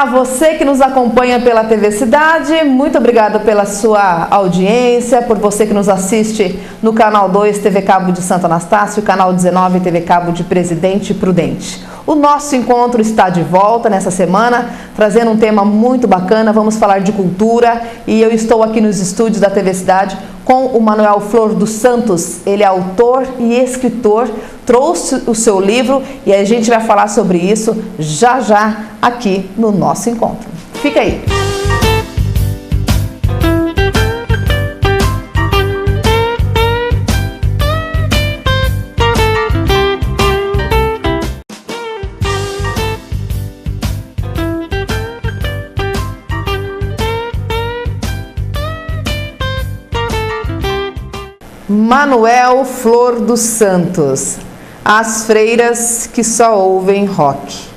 Olá, você que nos acompanha pela TV Cidade, muito obrigada pela sua audiência, por você que nos assiste no canal 2 TV Cabo de Santo Anastácio, canal 19 TV Cabo de Presidente Prudente. O nosso encontro está de volta nessa semana, trazendo um tema muito bacana. Vamos falar de cultura e eu estou aqui nos estúdios da TV Cidade com o Manuel Flor dos Santos. Ele é autor e escritor, trouxe o seu livro e a gente vai falar sobre isso já já aqui no nosso encontro. Fica aí! Manuel Flor dos Santos, As Freiras que Só Ouvem Rock.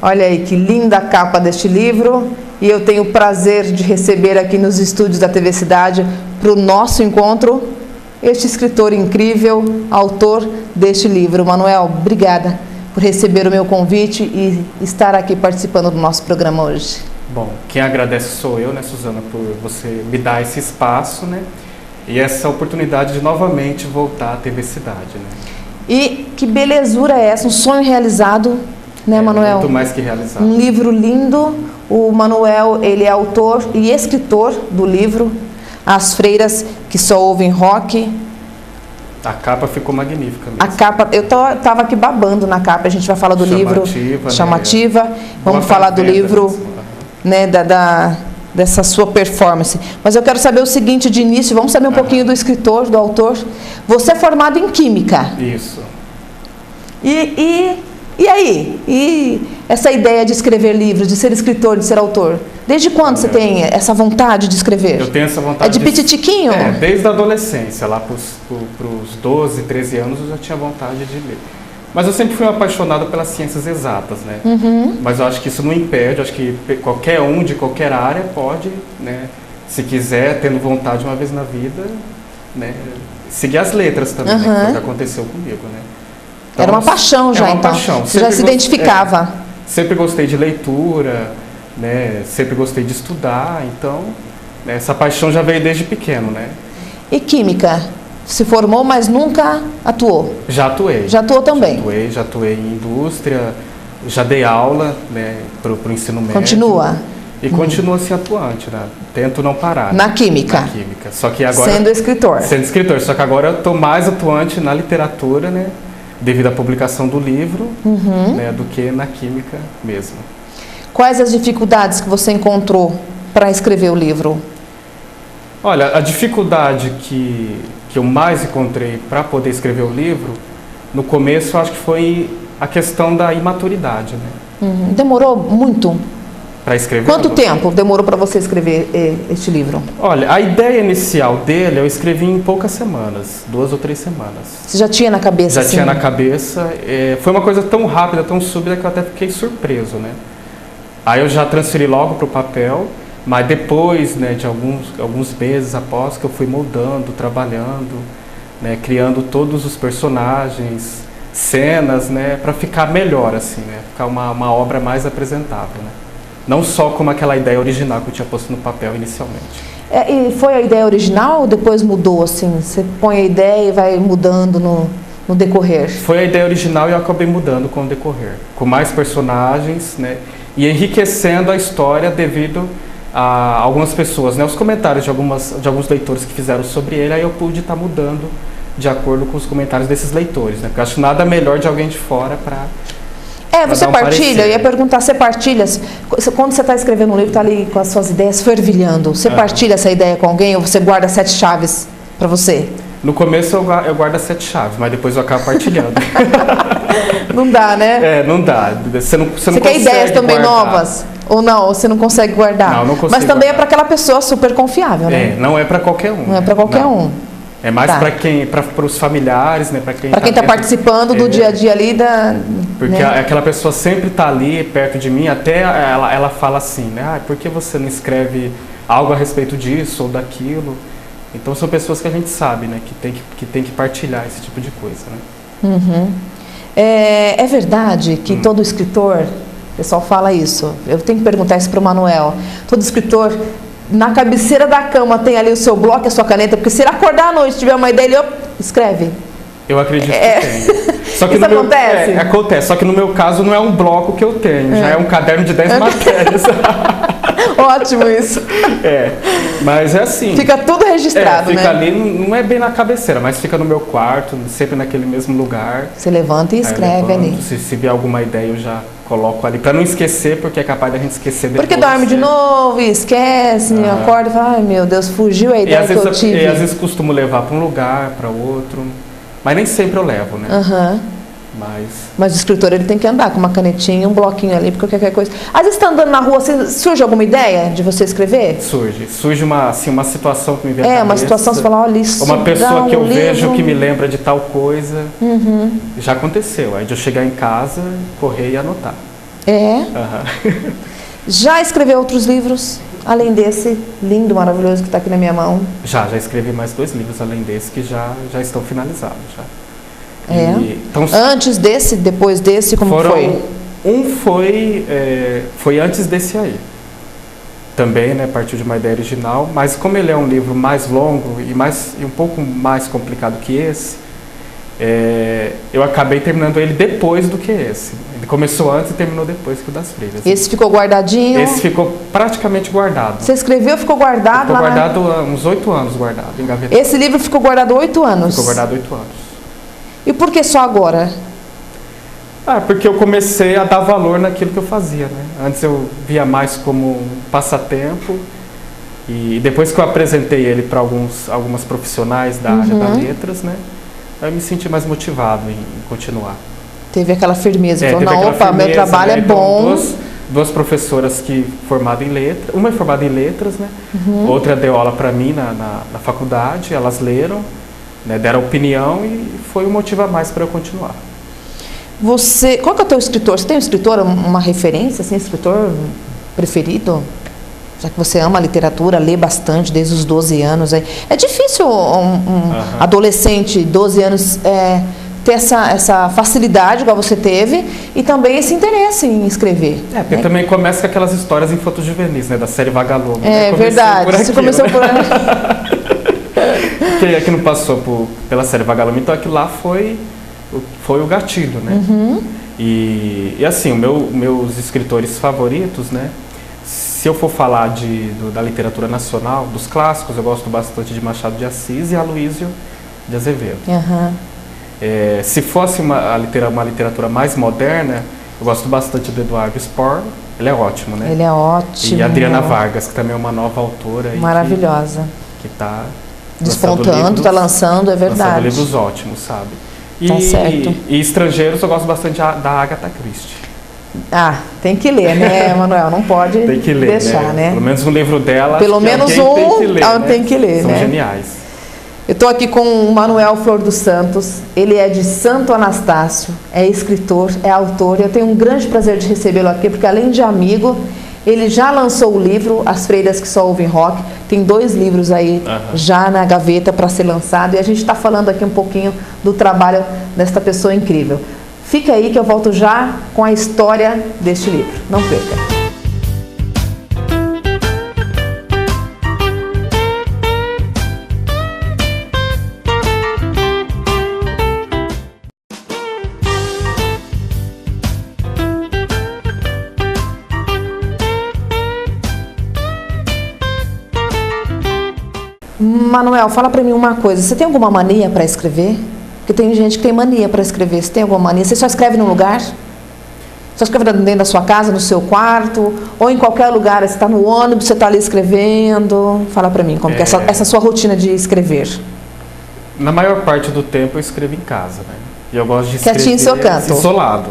Olha aí que linda a capa deste livro e eu tenho o prazer de receber aqui nos estúdios da TV Cidade para o nosso encontro este escritor incrível, autor deste livro. Manuel, obrigada por receber o meu convite e estar aqui participando do nosso programa hoje. Bom, quem agradece sou eu, né, Suzana, por você me dar esse espaço, né? E essa oportunidade de novamente voltar à TV Cidade, né? E que belezura é essa, um sonho realizado, né, Manuel? Muito mais que realizado. Um livro lindo. O Manuel, ele é autor e escritor do livro As Freiras que Só Ouvem Rock. A capa ficou magnífica mesmo. A capa, eu estava aqui babando na capa. A gente vai falar do livro Chamativa. Né? Vamos falar do livro, né, dessa sua performance. Mas eu quero saber o seguinte de início, vamos saber um pouquinho do escritor, do autor. Você é formado em Química. Isso. E aí? E essa ideia de escrever livros, de ser escritor, de ser autor? Desde quando você tem essa vontade de escrever? Eu tenho essa vontade. É de pititiquinho? Desde a adolescência, lá para os 12, 13 anos eu já tinha vontade de ler. Mas eu sempre fui apaixonado pelas ciências exatas, né? Uhum. Mas eu acho que isso não impede, eu acho que qualquer um de qualquer área pode, né, se quiser, tendo vontade uma vez na vida, né, seguir as letras também, né, que foi o que aconteceu comigo, né? Então, era uma paixão já, então. Paixão. Você já se identificava. Sempre gostei de leitura, né, sempre gostei de estudar, então, né, essa paixão já veio desde pequeno, né? E Química? Se formou, mas nunca atuou? Já atuei. Já atuou também? Já atuei em indústria, já dei aula, né, para o ensino médio. Continua? E continuo assim atuante, né? Tento não parar. Na Química? Na Química. Só que agora, sendo escritor? Sendo escritor, só que agora eu estou mais atuante na literatura, né, devido à publicação do livro, né, do que na Química mesmo. Quais as dificuldades que você encontrou para escrever o livro? Olha, a dificuldade que eu mais encontrei para poder escrever o livro, no começo, eu acho que foi a questão da imaturidade, né? Demorou muito? Para escrever? Quanto tempo demorou para você escrever este livro? Olha, a ideia inicial dele eu escrevi em poucas semanas, 2 ou 3 semanas. Você já tinha na cabeça? Já tinha na cabeça. Foi uma coisa tão rápida, tão súbita, que eu até fiquei surpreso, né? Aí eu já transferi logo para o papel. Mas depois, né, de alguns meses após, que eu fui moldando, trabalhando, né, criando todos os personagens, cenas, né, para ficar melhor, assim, né, ficar uma obra mais apresentável, né. Não só como aquela ideia original que eu tinha posto no papel inicialmente. E foi a ideia original ou depois mudou, assim? Você põe a ideia e vai mudando no decorrer? Foi a ideia original e eu acabei mudando com o decorrer. Com mais personagens, né, e enriquecendo a história devido a algumas pessoas, né, os comentários de alguns leitores que fizeram sobre ele, aí eu pude estar mudando de acordo com os comentários desses leitores, né, porque eu acho nada melhor de alguém de fora para você partilha, eu ia perguntar, você partilha, quando você está escrevendo um livro, está ali com as suas ideias fervilhando, você partilha essa ideia com alguém ou você guarda 7 chaves para você? No começo eu guardo as 7 chaves, mas depois eu acabo partilhando. Não dá, né? Não dá, você não quer ideias também novas? Ou não, você não consegue guardar? Não consigo. Mas também é para aquela pessoa super confiável, né? Não é para qualquer um. Não é para qualquer um. É mais para os familiares, né? Para quem está participando do dia a dia ali Porque né? Aquela pessoa sempre está ali perto de mim, até ela fala assim, né? Por que você não escreve algo a respeito disso ou daquilo? Então são pessoas que a gente sabe, né? Que tem que partilhar esse tipo de coisa, né? É verdade que todo escritor O pessoal fala isso. Eu tenho que perguntar isso para o Manuel. Todo escritor, na cabeceira da cama tem ali o seu bloco e a sua caneta, porque se ele acordar à noite e tiver uma ideia, ele escreve. Eu acredito que tem. Só que isso acontece? Acontece, só que no meu caso não é um bloco que eu tenho, já é um caderno de 10 matérias. Ótimo isso. Mas é assim. Fica tudo registrado, fica né? ali, não é bem na cabeceira, mas fica no meu quarto, sempre naquele mesmo lugar. Você levanta e escreve ali. Se vier alguma ideia, eu já coloco ali, para não esquecer, porque é capaz da gente esquecer depois. Porque dorme de novo e esquece, acorda e fala, ai meu Deus, fugiu a ideia que eu tive. E às vezes costumo levar para um lugar, para outro, mas nem sempre eu levo, né? Mas o escritor, ele tem que andar com uma canetinha, um bloquinho ali, porque qualquer coisa... Às vezes você está andando na rua, surge alguma ideia de você escrever? Surge uma situação que me vem à cabeça. Uma situação, você fala, olha isso. Uma pessoa que eu vejo que me lembra de tal coisa. Já aconteceu, aí de eu chegar em casa, correr e anotar. Já escreveu outros livros, além desse lindo, maravilhoso que está aqui na minha mão? Já escrevi mais 2 livros além desse que já estão finalizados. Então, antes desse, depois desse, como foi? Um foi antes desse aí. Também, né, partiu de uma ideia original, mas como ele é um livro mais longo e um pouco mais complicado que esse, eu acabei terminando ele depois do que esse. Ele começou antes e terminou depois que o das Freiras. Esse ficou guardadinho? Esse ficou praticamente guardado. Você escreveu, ficou guardado? Ficou guardado há uns 8 anos, guardado, engavetado. Esse livro ficou guardado 8 anos? Ficou guardado 8 anos. E por que só agora? Porque eu comecei a dar valor naquilo que eu fazia, né? Antes eu via mais como um passatempo e depois que eu apresentei ele para algumas profissionais da área das letras, né? Eu me senti mais motivado em continuar. Teve aquela firmeza, falou, não, opa, meu trabalho é bom. Então, duas professoras que formadas em letras, uma é formada em letras, né? Outra deu aula para mim na faculdade, elas leram, né, deram opinião e foi um motivo a mais para eu continuar. Qual que é o teu escritor? Você tem um escritor, uma referência, assim, escritor preferido? Já que você ama a literatura, lê bastante desde os 12 anos. É difícil adolescente, 12 anos, ter essa facilidade igual você teve e também esse interesse em escrever. Porque também começa com aquelas histórias infanto-juvenis, né, da série Vagalume. Verdade, você começou por aí. Quem é que não passou pela série Vagalume? Então aquilo lá foi o gatilho, né? E assim, meus escritores favoritos, né? Se eu for falar da literatura nacional, dos clássicos, eu gosto bastante de Machado de Assis e Aloísio de Azevedo. Se fosse uma literatura mais moderna, eu gosto bastante do Eduardo Spohr, ele é ótimo, né? Ele é ótimo. E a Adriana Vargas, que também é uma nova autora. Maravilhosa. Que está despontando, está lançando, é verdade. Lançando livros ótimos, sabe? Tá certo. E estrangeiros, eu gosto bastante da Agatha Christie. Tem que ler, né, Manuel? Não pode tem que ler, deixar, né? Pelo menos um livro dela. Pelo menos tem que ler, São né? geniais. Eu estou aqui com o Manuel Flor dos Santos. Ele é de Santo Anastácio, é escritor, é autor. Eu tenho um grande prazer de recebê-lo aqui, porque além de amigo, ele já lançou o livro As Freiras que Só Ouvem Rock. Tem 2 livros aí já na gaveta para ser lançado. E a gente está falando aqui um pouquinho do trabalho desta pessoa incrível. Fica aí que eu volto já com a história deste livro. Não perca. Manuel, fala pra mim uma coisa. Você tem alguma mania para escrever? Porque tem gente que tem mania para escrever. Você tem alguma mania? Você só escreve num lugar? Só escreve dentro da sua casa, no seu quarto? Ou em qualquer lugar? Você está no ônibus, você está ali escrevendo? Fala pra mim, como que é essa sua rotina de escrever? Na maior parte do tempo eu escrevo em casa, né? E eu gosto de escrever quietinho em seu canto. Isolado.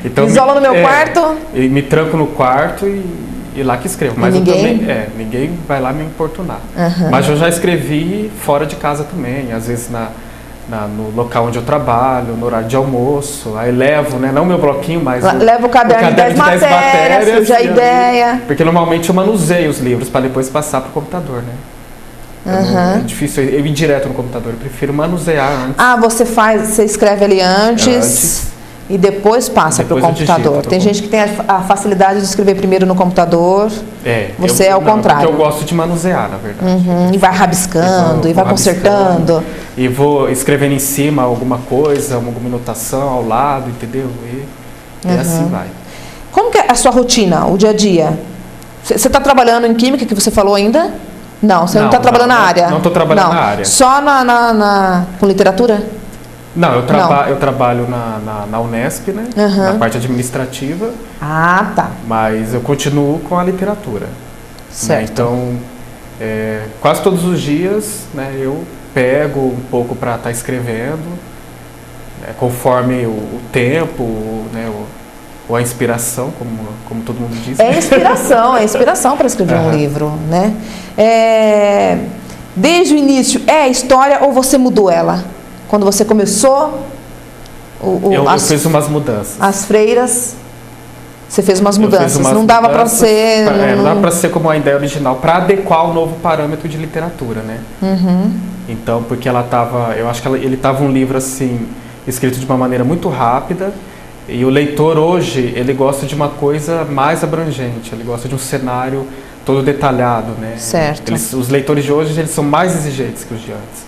Então, isola no meu quarto? E me tranco no quarto e lá que escrevo. Mas ninguém vai lá me importunar. Mas eu já escrevi fora de casa também, às vezes no local onde eu trabalho, no horário de almoço. Aí levo, né, não o meu bloquinho, mas levo o caderno de 10 matérias, surge a ideia. Porque normalmente eu manuseio os livros para depois passar para o computador, né? É difícil eu ir direto no computador, eu prefiro manusear antes. Você escreve ali antes. E depois passa para o computador. Tem gente que tem a facilidade de escrever primeiro no computador. Você é o contrário. Porque eu gosto de manusear, na verdade. E vai rabiscando, e vai consertando. E vou escrevendo em cima alguma coisa, alguma anotação ao lado, entendeu? E assim vai. Como que é a sua rotina, o dia a dia? Você está trabalhando em química, que você falou ainda? Não, você não está trabalhando na área? Não estou trabalhando na área. Só com literatura? Não, eu trabalho na Unesp, né? Na parte administrativa. Ah, tá. Mas eu continuo com a literatura. Certo. Né? Então, quase todos os dias, né, eu pego um pouco para estar escrevendo, né, conforme o tempo, né, ou a inspiração, como todo mundo diz. É inspiração para escrever um livro, né? Desde o início, é a história ou você mudou ela? Quando você começou, eu fiz umas mudanças. As freiras, você fez umas mudanças. Não dava para ser... Não dava para ser como a ideia original, para adequar ao novo parâmetro de literatura, né? Então, porque eu acho que ele estava um livro assim, escrito de uma maneira muito rápida, e o leitor hoje, ele gosta de uma coisa mais abrangente, ele gosta de um cenário todo detalhado, né? Certo. Os leitores de hoje, eles são mais exigentes que os de antes.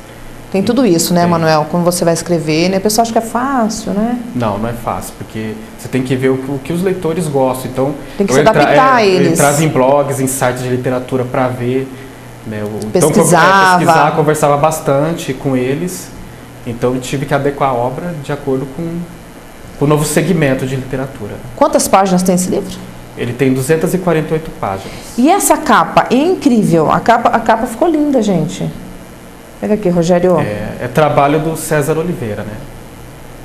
Tem tudo isso, né, Manuel? Quando você vai escrever, né? O pessoal acha que é fácil, né? Não é fácil, porque você tem que ver o que os leitores gostam. Então, tem que se adaptar a eles. Eu entrava em blogs, em sites de literatura para ver, né? Pesquisava, conversava bastante com eles. Então, eu tive que adequar a obra de acordo com o novo segmento de literatura. Quantas páginas tem esse livro? Ele tem 248 páginas. E essa capa, é incrível. A capa ficou linda, gente. Pega aqui, Rogério. É trabalho do César Oliveira, né?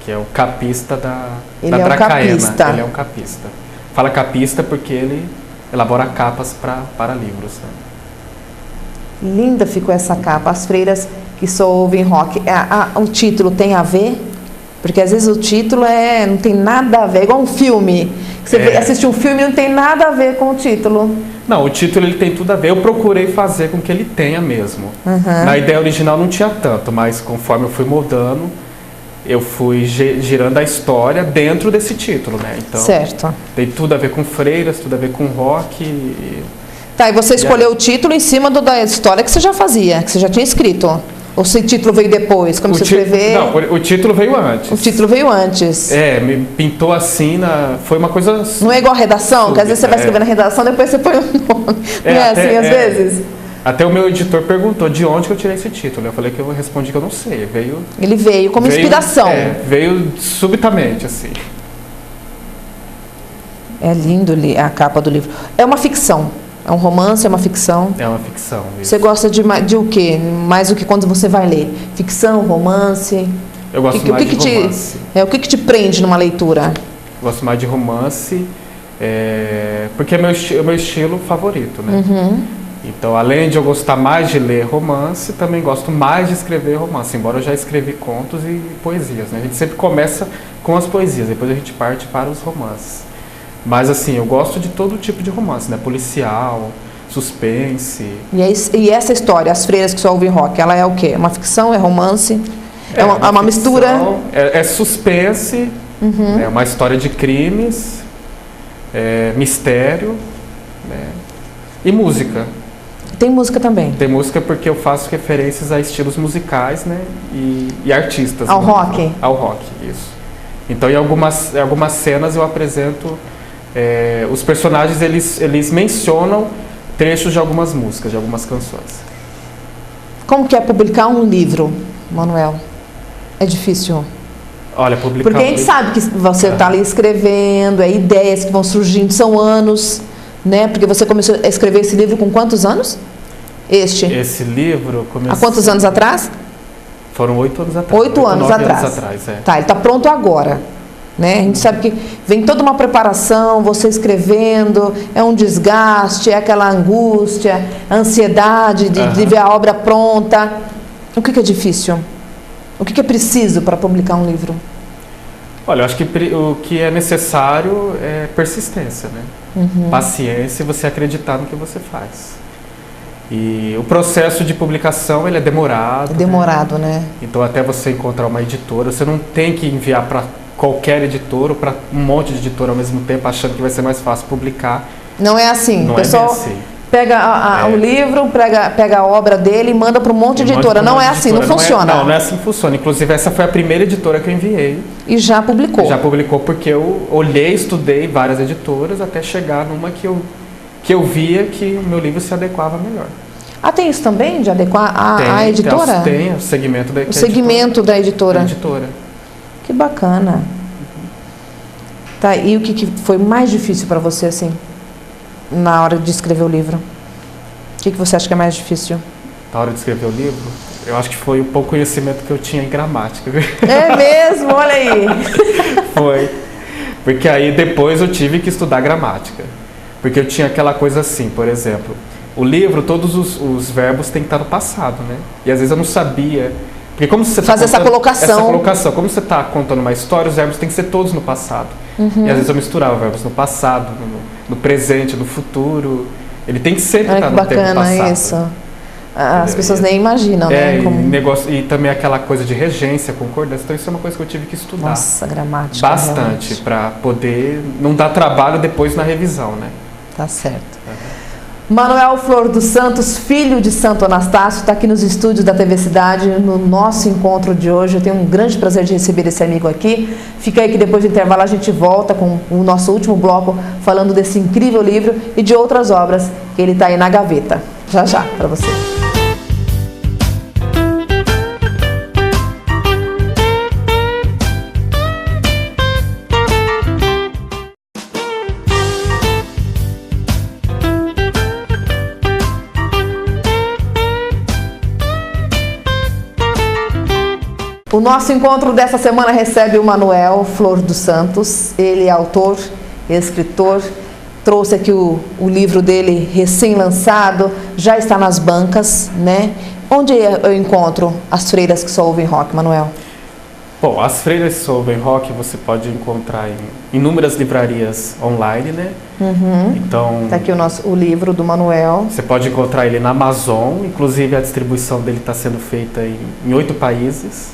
Que é o capista da Dracaena. Ele é um capista. Fala capista porque ele elabora capas para livros. Né? Linda ficou essa capa. As freiras que só ouvem rock. O título tem a ver? Porque às vezes o título não tem nada a ver. É igual um filme. Você assiste um filme e não tem nada a ver com o título. Não, o título ele tem tudo a ver. Eu procurei fazer com que ele tenha mesmo. Na ideia original não tinha tanto, mas conforme eu fui moldando, eu fui girando a história dentro desse título, né? Então, certo. Tem tudo a ver com freiras, tudo a ver com rock. Tá, e você escolheu o título em cima da história que você já fazia, que você já tinha escrito. Ou se o título veio depois, como você escrever? Não, o título veio antes. O título veio antes. Me pintou assim, foi uma coisa... Não é igual a redação, que às vezes você vai escrever na redação, depois você põe o nome. Não é assim, às vezes? Até o meu editor perguntou de onde que eu tirei esse título. Eu falei que eu respondi que eu não sei. Ele veio como inspiração. Veio subitamente, assim. É lindo a capa do livro. É uma ficção. É um romance, é uma ficção? É uma ficção. Isso. Você gosta de o quê? Mais do que quando você vai ler? Ficção, romance? Eu gosto mais de romance. O que te prende numa leitura? Eu gosto mais de romance, porque é meu estilo favorito, né? Então, além de eu gostar mais de ler romance, também gosto mais de escrever romance, embora eu já escrevi contos e poesias, né? A gente sempre começa com as poesias, depois a gente parte para os romances. Mas assim, eu gosto de todo tipo de romance, né? Policial, suspense. E essa história, As Freiras que Só Ouvem Rock, ela é o quê? É uma ficção? É romance? É uma ficção, mistura? É suspense, é uma história de crimes, mistério, né? E música. Tem música também? Tem música porque eu faço referências a estilos musicais, né? E artistas. Ao rock? Ao rock, isso. Então, em algumas cenas eu apresento... os personagens, eles mencionam trechos de algumas músicas, de algumas canções. Como que é publicar um livro, Manuel? É difícil? Olha, publicar porque a gente sabe que você está ali escrevendo, ideias que vão surgindo, são anos, né? Porque você começou a escrever esse livro com quantos anos? Esse livro começou... Há quantos anos atrás? Foram 8 anos atrás. 8 anos atrás. Tá, ele está pronto agora. Né? A gente sabe que vem toda uma preparação, você escrevendo, é um desgaste, é aquela angústia, a ansiedade de ver a obra pronta. O que é difícil? O que é preciso para publicar um livro? Olha, eu acho que o que é necessário é persistência, né? Paciência e você acreditar no que você faz. E o processo de publicação, ele é demorado. É demorado, né? Então, até você encontrar uma editora, você não tem que enviar para qualquer editora ou para um monte de editora ao mesmo tempo, achando que vai ser mais fácil publicar. Não é assim. Não o pessoal é bem assim. Pega o livro, pega a obra dele e manda para um monte de editora. Não é assim, não funciona. Não é assim que funciona. Inclusive, essa foi a primeira editora que eu enviei. E já publicou? Já publicou, porque eu olhei, estudei várias editoras até chegar numa que eu via que o meu livro se adequava melhor. Ah, tem isso também, de adequar a editora? Tem o segmento da editora. O segmento da editora. Da editora. Que bacana. Tá, e o que foi mais difícil para você, assim, na hora de escrever o livro? O que você acha que é mais difícil? Na hora de escrever o livro, eu acho que foi o pouco conhecimento que eu tinha em gramática. É mesmo? Olha aí. Foi. Porque aí depois eu tive que estudar gramática. Porque eu tinha aquela coisa assim, por exemplo, o livro, todos os verbos têm que estar no passado, né? E às vezes eu não sabia. Porque como você fazer essa colocação. Como você está contando uma história, os verbos têm que ser todos no passado. E às vezes eu misturava verbos no passado, no presente, no futuro. Ele tem que sempre estar no tempo passado. Bacana isso. As pessoas nem imaginam, né? E também aquela coisa de regência, concordância. Então isso é uma coisa que eu tive que estudar. Nossa, gramática. Bastante, para poder não dar trabalho depois na revisão, né? Tá certo. Manuel Flor dos Santos, filho de Santo Anastácio, está aqui nos estúdios da TV Cidade, no nosso encontro de hoje. Eu tenho um grande prazer de receber esse amigo aqui. Fica aí que depois do intervalo a gente volta com o nosso último bloco, falando desse incrível livro e de outras obras que ele está aí na gaveta. Já já, para você. O nosso encontro dessa semana recebe o Manuel Flor dos Santos. Ele é autor, escritor, trouxe aqui o livro dele recém-lançado, já está nas bancas, né? Onde eu encontro as freiras que só ouvem rock, Manuel? Bom, as freiras que só ouvem rock você pode encontrar em inúmeras livrarias online, né? Então, tá aqui o livro do Manuel. Você pode encontrar ele na Amazon, inclusive a distribuição dele está sendo feita em 8 países.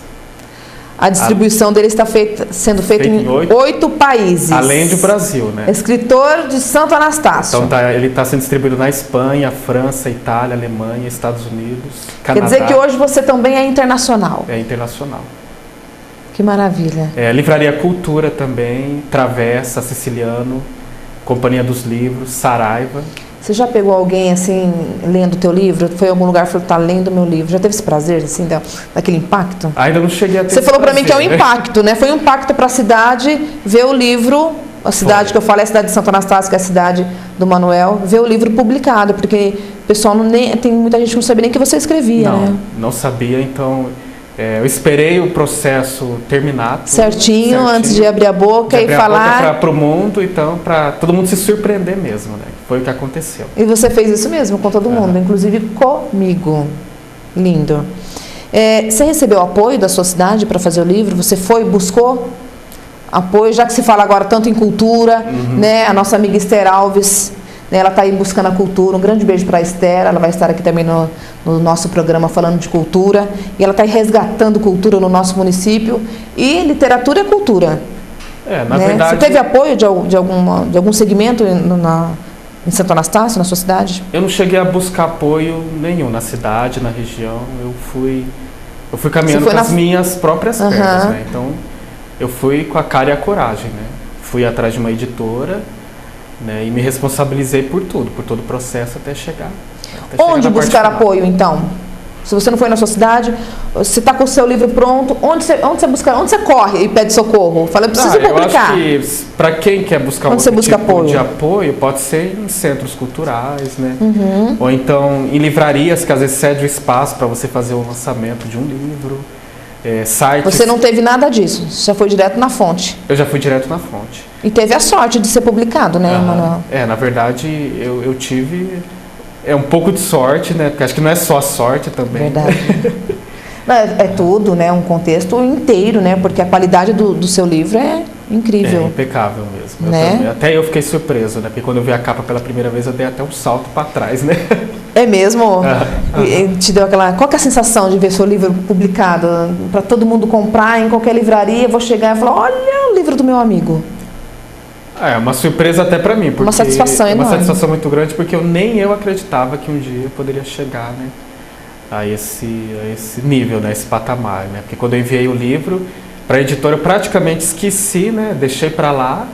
A distribuição dele está sendo feita em 8 países. Além do Brasil, né? Escritor de Santo Anastácio. Então ele está sendo distribuído na Espanha, França, Itália, Alemanha, Estados Unidos, Canadá. Quer dizer que hoje você também é internacional. É internacional. Que maravilha. Livraria Cultura também, Travessa, Siciliano, Companhia dos Livros, Saraiva. Você já pegou alguém assim, lendo o teu livro? Foi em algum lugar e falou, tá lendo meu livro? Já teve esse prazer, assim, daquele impacto? Ainda não cheguei a ter. Você falou para mim que é um impacto, né? Foi um impacto para a cidade ver o livro, a cidade que eu falo é a cidade de Santo Anastácio, que é a cidade do Manuel, ver o livro publicado, porque o pessoal tem muita gente que não sabia nem que você escrevia, né? Não sabia, então eu esperei o processo terminar. Certinho, antes de abrir a boca e falar. Para o mundo, então, para todo mundo se surpreender mesmo, né? Foi o que aconteceu. E você fez isso mesmo com todo mundo, inclusive comigo. Lindo. Você recebeu apoio da sua cidade para fazer o livro? Você buscou apoio, já que se fala agora tanto em cultura, né? A nossa amiga Esther Alves, né? Ela está aí buscando a cultura. Um grande beijo para a Esther, ela vai estar aqui também no nosso programa falando de cultura. E ela está aí resgatando cultura no nosso município. E literatura é cultura. Na verdade... Você teve apoio de algum segmento em Santo Anastácio, na sua cidade? Eu não cheguei a buscar apoio nenhum na cidade, na região. Eu fui caminhando com as minhas próprias pernas, né? Então, eu fui com a cara e a coragem, né? Fui atrás de uma editora, né? E me responsabilizei por todo o processo até chegar. Onde buscar apoio, então? Se você não foi na sua cidade, você está com o seu livro pronto, onde você corre e pede socorro? Fala, eu preciso publicar. Eu acho que para quem quer buscar tipo de apoio, pode ser em centros culturais, né? Ou então em livrarias que às vezes cede o espaço para você fazer o lançamento de um livro. Sites. Você não teve nada disso, você já foi direto na fonte. Eu já fui direto na fonte. E teve a sorte de ser publicado, né, Manuel? Na verdade, eu tive... um pouco de sorte, né? Porque acho que não é só a sorte também. Verdade. É tudo, né? Um contexto inteiro, né? Porque a qualidade do seu livro é incrível. É impecável mesmo. Né? Até eu fiquei surpreso, né? Porque quando eu vi a capa pela primeira vez, eu dei até um salto para trás, né? É mesmo? E te deu aquela... Qual que é a sensação de ver seu livro publicado? Para todo mundo comprar em qualquer livraria, eu vou chegar e falar, olha o livro do meu amigo. É uma surpresa até para mim, porque uma satisfação enorme. Uma satisfação muito grande, porque nem eu acreditava que um dia eu poderia chegar, né, a esse nível, né, esse patamar, né? Porque quando eu enviei o livro para a editora, eu praticamente esqueci, né, deixei para lá,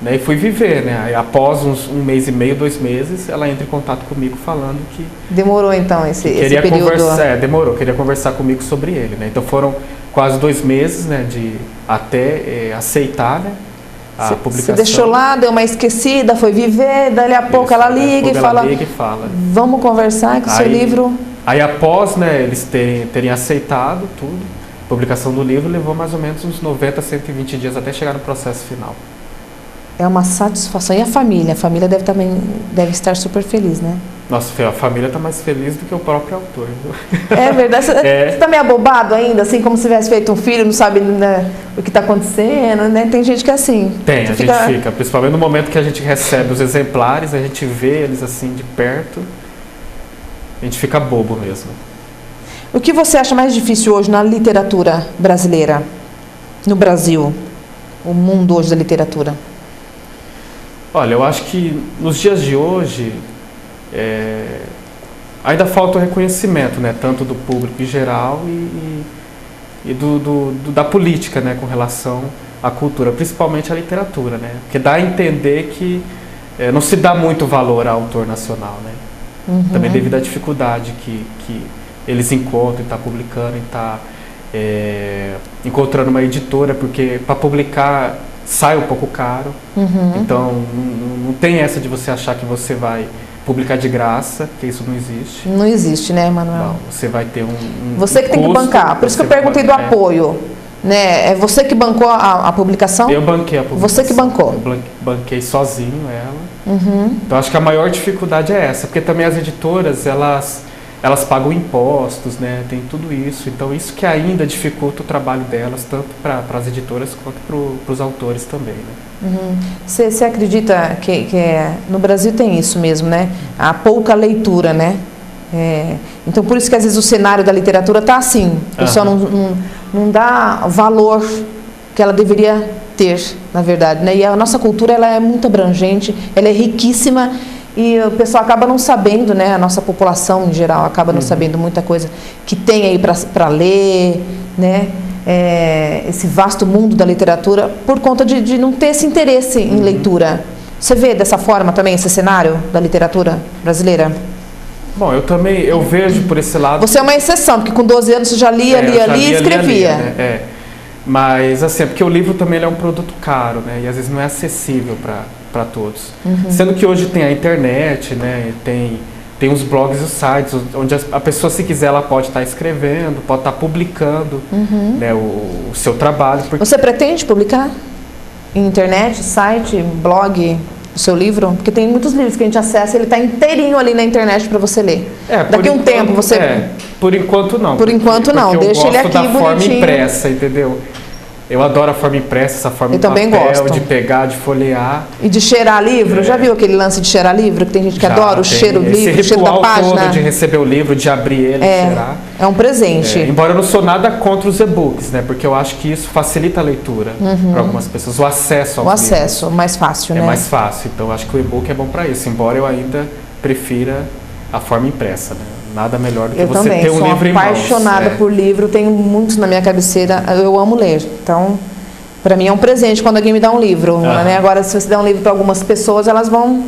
né, e fui viver, né? Aí, após um mês e meio, 2 meses, ela entra em contato comigo falando que... Demorou então esse período? Demorou, queria conversar comigo sobre ele, né? Então foram quase 2 meses, né, de até aceitar, né, a publicação. Você deixou lá, deu uma esquecida, foi viver, dali a pouco ela liga e fala, vamos conversar com o seu livro. Aí após, né, eles terem aceitado tudo, a publicação do livro levou mais ou menos uns 90 a 120 dias até chegar no processo final. É uma satisfação. E a família? A família deve estar super feliz, né? Nossa, a família está mais feliz do que o próprio autor. É verdade. Você está meio abobado ainda, assim, como se tivesse feito um filho, não sabe, né, o que está acontecendo, né? Tem gente que é assim. Tem, a gente fica. Principalmente no momento que a gente recebe os exemplares, a gente vê eles assim de perto, a gente fica bobo mesmo. O que você acha mais difícil hoje na literatura brasileira? No Brasil? O mundo hoje da literatura? Olha, eu acho que nos dias de hoje ainda falta o reconhecimento, né, tanto do público em geral e da política, né, com relação à cultura, principalmente à literatura, né, porque dá a entender que não se dá muito valor ao autor nacional, né, também devido à dificuldade que eles encontram em estar publicando, em estar encontrando uma editora, porque para publicar sai um pouco caro, então não tem essa de você achar que você vai publicar de graça, porque isso não existe. Não existe, né, Manuel? Não, você vai ter você que tem que bancar, por isso que eu perguntei do apoio, né? É você que bancou a publicação? Eu banquei a publicação. Você que bancou? Eu banquei sozinho ela. Então acho que a maior dificuldade é essa, porque também as editoras, elas pagam impostos, né? Tem tudo isso. Então isso que ainda dificulta o trabalho delas, tanto para as editoras quanto para os autores também, né? Você acredita que no Brasil tem isso mesmo, né? Há pouca leitura, né? Então por isso que às vezes o cenário da literatura está assim. O pessoal não dá valor que ela deveria ter, na verdade, né? E a nossa cultura, ela é muito abrangente, ela é riquíssima. E o pessoal acaba não sabendo, né? A nossa população em geral acaba não sabendo muita coisa que tem aí para ler, né? Esse vasto mundo da literatura, por conta de não ter esse interesse em leitura. Você vê dessa forma também esse cenário da literatura brasileira? Bom, eu vejo por esse lado... Você é uma exceção, porque com 12 anos você já lia e escrevia. Né? Mas, assim, porque o livro também é um produto caro, né? E às vezes não é acessível para todos. Sendo que hoje tem a internet, né? Tem os blogs e os sites, onde a pessoa, se quiser, ela pode estar escrevendo, pode estar publicando, né, o seu trabalho. Você pretende publicar em internet, site, blog, o seu livro? Porque tem muitos livros que a gente acessa, ele está inteirinho ali na internet para você ler. Daqui a um tempo você... Por enquanto não. Por enquanto não, deixa ele aqui bonitinho. Eu gosto da forma impressa, entendeu? Eu adoro a forma impressa, essa forma de papel, gosto. De pegar, de folhear. E de cheirar livro? Já viu aquele lance de cheirar livro? Que tem gente que adora o cheiro do livro, o cheiro da página. Esse ritual todo de receber o livro, de abrir ele, de cheirar. É um presente. Embora eu não sou nada contra os e-books, né? Porque eu acho que isso facilita a leitura para algumas pessoas, o acesso aos livros. O acesso, mais fácil, né? É mais fácil, então eu acho que o e-book é bom para isso, embora eu ainda prefira a forma impressa, né? Nada melhor do que você ter um livro em mãos. Eu também sou apaixonada por livro, tenho muitos na minha cabeceira, eu amo ler, então... Para mim é um presente quando alguém me dá um livro, né? Agora, se você der um livro para algumas pessoas, elas não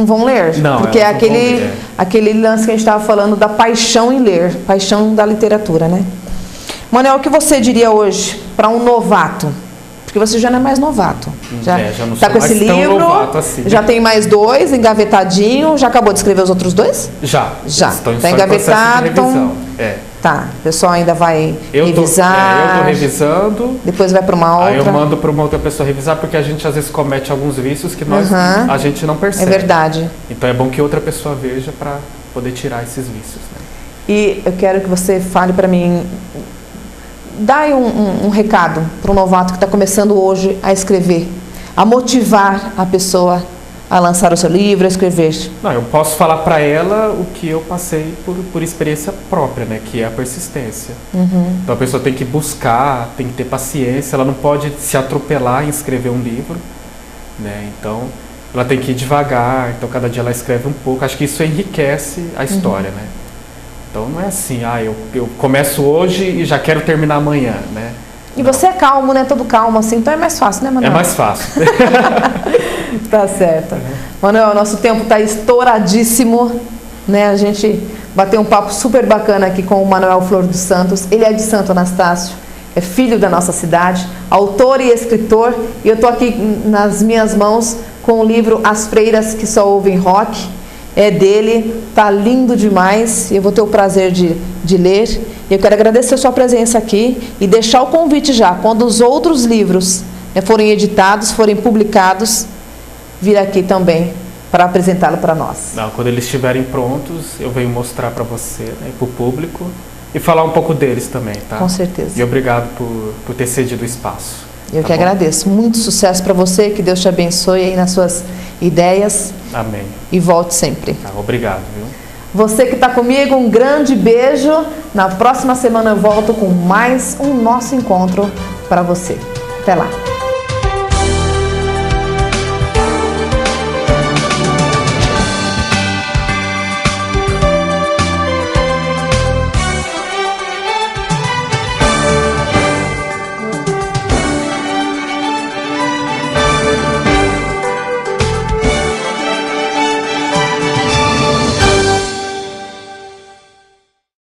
vão ler. Não, porque é aquele lance que a gente estava falando da paixão em ler, paixão da literatura, né? Manuel, o que você diria hoje para um novato? Porque você já não é mais novato. Já não está com esse livro, assim. Já tem mais 2 engavetadinho, já acabou de escrever os outros 2? Já. Está engavetado, então... Tá, o pessoal ainda vai revisar. Eu estou revisando. Depois vai para uma outra. Aí eu mando para uma outra pessoa revisar, porque a gente às vezes comete alguns vícios que a gente não percebe. É verdade. Então é bom que outra pessoa veja para poder tirar esses vícios, né? E eu quero que você fale para mim, dá aí um recado para um novato que está começando hoje a escrever, a motivar a pessoa a lançar o seu livro, a escrever? Não, eu posso falar para ela o que eu passei por experiência própria, né? Que é a persistência. Então a pessoa tem que buscar, tem que ter paciência, ela não pode se atropelar em escrever um livro, né? Então ela tem que ir devagar, então cada dia ela escreve um pouco. Acho que isso enriquece a história, né? Então não é assim, eu começo hoje e já quero terminar amanhã, né? E você é calmo, né? Todo calmo assim, então é mais fácil, né, Manuel? É mais fácil. Tá certo. Manuel, nosso tempo está estouradíssimo, né? A gente bateu um papo super bacana aqui com o Manuel Flor dos Santos. Ele é de Santo Anastácio, é filho da nossa cidade, autor e escritor. E eu estou aqui nas minhas mãos com o livro As Freiras que Só Ouvem Rock. É dele, tá lindo demais. Eu vou ter o prazer de ler. Eu quero agradecer a sua presença aqui e deixar o convite já, quando os outros livros forem editados, forem publicados, vir aqui também para apresentá-lo para nós. Não, quando eles estiverem prontos, eu venho mostrar para você, né, para o público, e falar um pouco deles também, tá? Com certeza. E obrigado por ter cedido o espaço. Eu que agradeço. Muito sucesso para você, que Deus te abençoe aí nas suas ideias. Amém. E volte sempre. Tá, obrigado, viu? Você que está comigo, um grande beijo. Na próxima semana eu volto com mais um nosso encontro para você. Até lá.